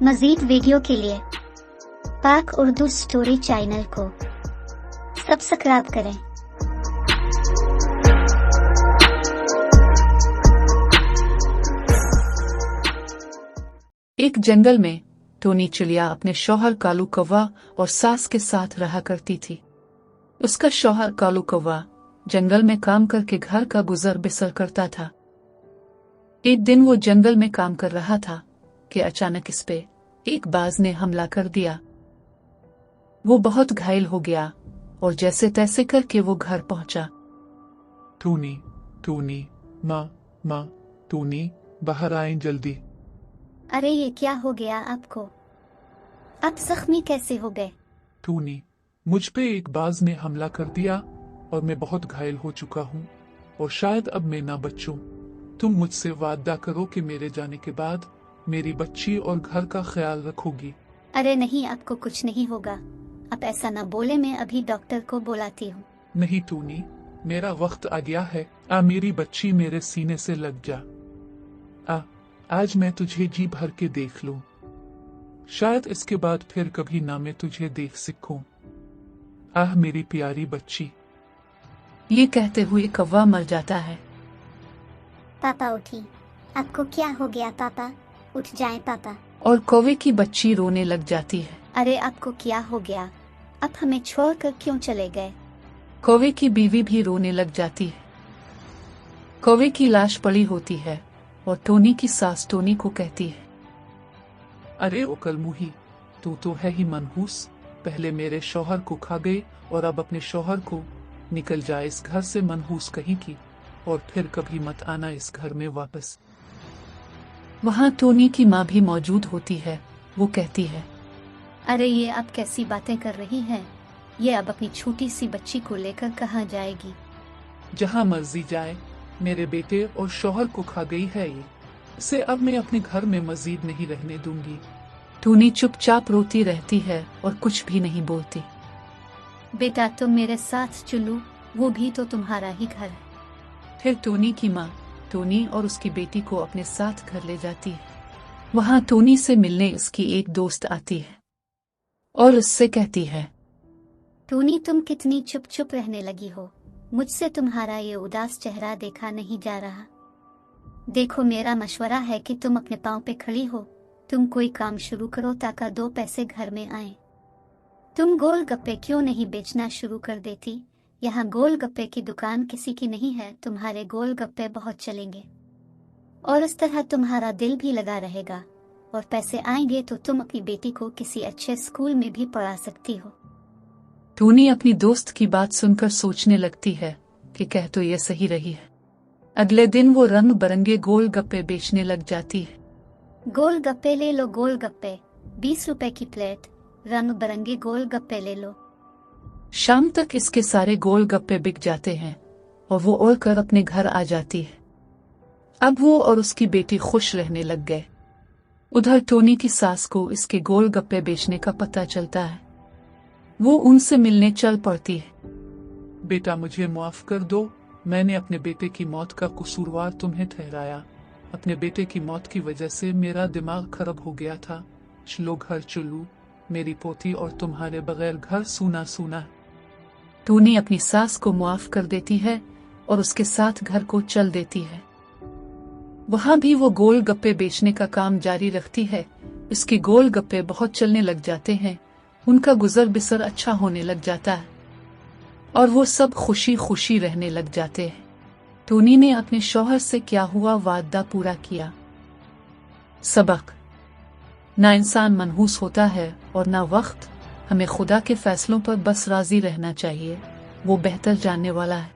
मजीद video के लिए पाक उर्दू स्टोरी चैनल को सब्सक्राइब करें। एक जंगल में टोनी चिड़िया अपने शौहर कालू कौवा और सास के साथ रहा करती थी। उसका शौहर कालू कौवा जंगल में काम करके घर का गुजर बसर करता था। एक दिन वो जंगल में काम कर रहा था कि अचानक इस पे एक बाज ने हमला कर दिया। वो बहुत घायल हो गया और जैसे तैसे करके वो घर पहुंचा। टोनी, टोनी, माँ, टोनी, बाहर आए जल्दी। अरे ये क्या हो गया आपको? आप जख्मी कैसे हो गए? टोनी, मुझ पे एक बाज ने हमला कर दिया और मैं बहुत घायल हो चुका हूँ और शायद अब मैं ना बचूं। तुम मुझसे वादा करो कि मेरे जाने के बाद मेरी बच्ची और घर का ख्याल रखोगी। अरे नहीं, आपको कुछ नहीं होगा। आप ऐसा ना बोले, मैं अभी डॉक्टर को बुलाती हूँ। नहीं टोनी, मेरा वक्त आ गया है। मेरी बच्ची मेरे सीने से लग जा। आज मैं तुझे जी भर के देख लूं। शायद इसके बाद फिर कभी ना मैं तुझे देख सकूं। मेरी प्यारी बच्ची। ये कहते हुए कौवा मर जाता है। पापा उठी। आपको क्या हो गया पापा? उठ जाएं पापा। और कौवे की बच्ची रोने लग जाती है। अरे आपको क्या हो गया? आप हमें छोड़कर क्यों चले गए? कौवे की बीवी भी रोने लग जाती है। कौवे की लाश पड़ी होती है और टोनी की सास टोनी को कहती है, अरे ओकलमुही, तू तो है ही मनहूस। पहले मेरे शौहर को खा गई और अब अपने शौहर को। निकल जाए इस घर से मनहूस कहीं की, और फिर कभी मत आना इस घर में वापस। वहाँ टोनी की माँ भी मौजूद होती है। वो कहती है, अरे ये आप कैसी बातें कर रही हैं? ये अब अपनी छोटी सी बच्ची को लेकर कहाँ जाएगी? जहाँ मर्जी जाए, मेरे बेटे और शौहर को खा गई है ये। इसे अब मैं अपने घर में मजीद नहीं रहने दूंगी। टोनी चुपचाप रोती रहती है और कुछ भी नहीं बोलती। बेटा तुम मेरे साथ चलो, वो भी तो तुम्हारा ही घर है। फिर टोनी की माँ टोनी और उसकी बेटी को अपने साथ घर ले जाती है। वहाँ टोनी से मिलने उसकी एक दोस्त आती है और उससे कहती है, टोनी तुम कितनी चुप चुप रहने लगी हो? मुझसे तुम्हारा ये उदास चेहरा देखा नहीं जा रहा। देखो मेरा मशवरा है कि तुम अपने पाँव पे खड़ी हो। तुम कोई काम शुरू करो ताकि 2 पैसे घर में आए। तुम गोलगप्पे क्यों नहीं बेचना शुरू कर देती? यहाँ गोलगप्पे की दुकान किसी की नहीं है। तुम्हारे गोलगप्पे बहुत चलेंगे और इस तरह तुम्हारा दिल भी लगा रहेगा, और पैसे आएंगे तो तुम अपनी बेटी को किसी अच्छे स्कूल में भी पढ़ा सकती हो। टोनी अपनी दोस्त की बात सुनकर सोचने लगती है कि कह तो ये सही रही है। अगले दिन वो रंग बिरंगे गोलगप्पे बेचने लग जाती है। गोलगप्पे ले लो, गोलगप्पे 20 रुपए की प्लेट। रंग बिरंगे गोलगप्पे ले लो। शाम तक इसके सारे गोलगप्पे बिक जाते हैं और वो उड़ कर अपने घर आ जाती है। अब वो और उसकी बेटी खुश रहने लग गए। उधर टोनी की सास को इसके गोलगप्पे बेचने का पता चलता है। वो उनसे मिलने चल पड़ती है। बेटा मुझे माफ कर दो। मैंने अपने बेटे की मौत का कसूरवार तुम्हें ठहराया। अपने बेटे की मौत की वजह से मेरा दिमाग खराब हो गया था। चलो घर चलूं। मेरी पोती और तुम्हारे बगैर घर सूना सूना है। टोनी अपनी सास को माफ कर देती है और उसके साथ घर को चल देती है। वहाँ भी वो गोलगप्पे बेचने का काम जारी रखती है। इसके गोलगप्पे बहुत चलने लग जाते हैं। उनका गुजर बसर अच्छा होने लग जाता है और वो सब खुशी खुशी रहने लग जाते हैं। टोनी ने अपने शौहर से क्या हुआ वादा पूरा किया। सबक: ना इंसान मनहूस होता है और ना वक्त। हमें खुदा के फैसलों पर बस राजी रहना चाहिए। वो बेहतर जानने वाला है।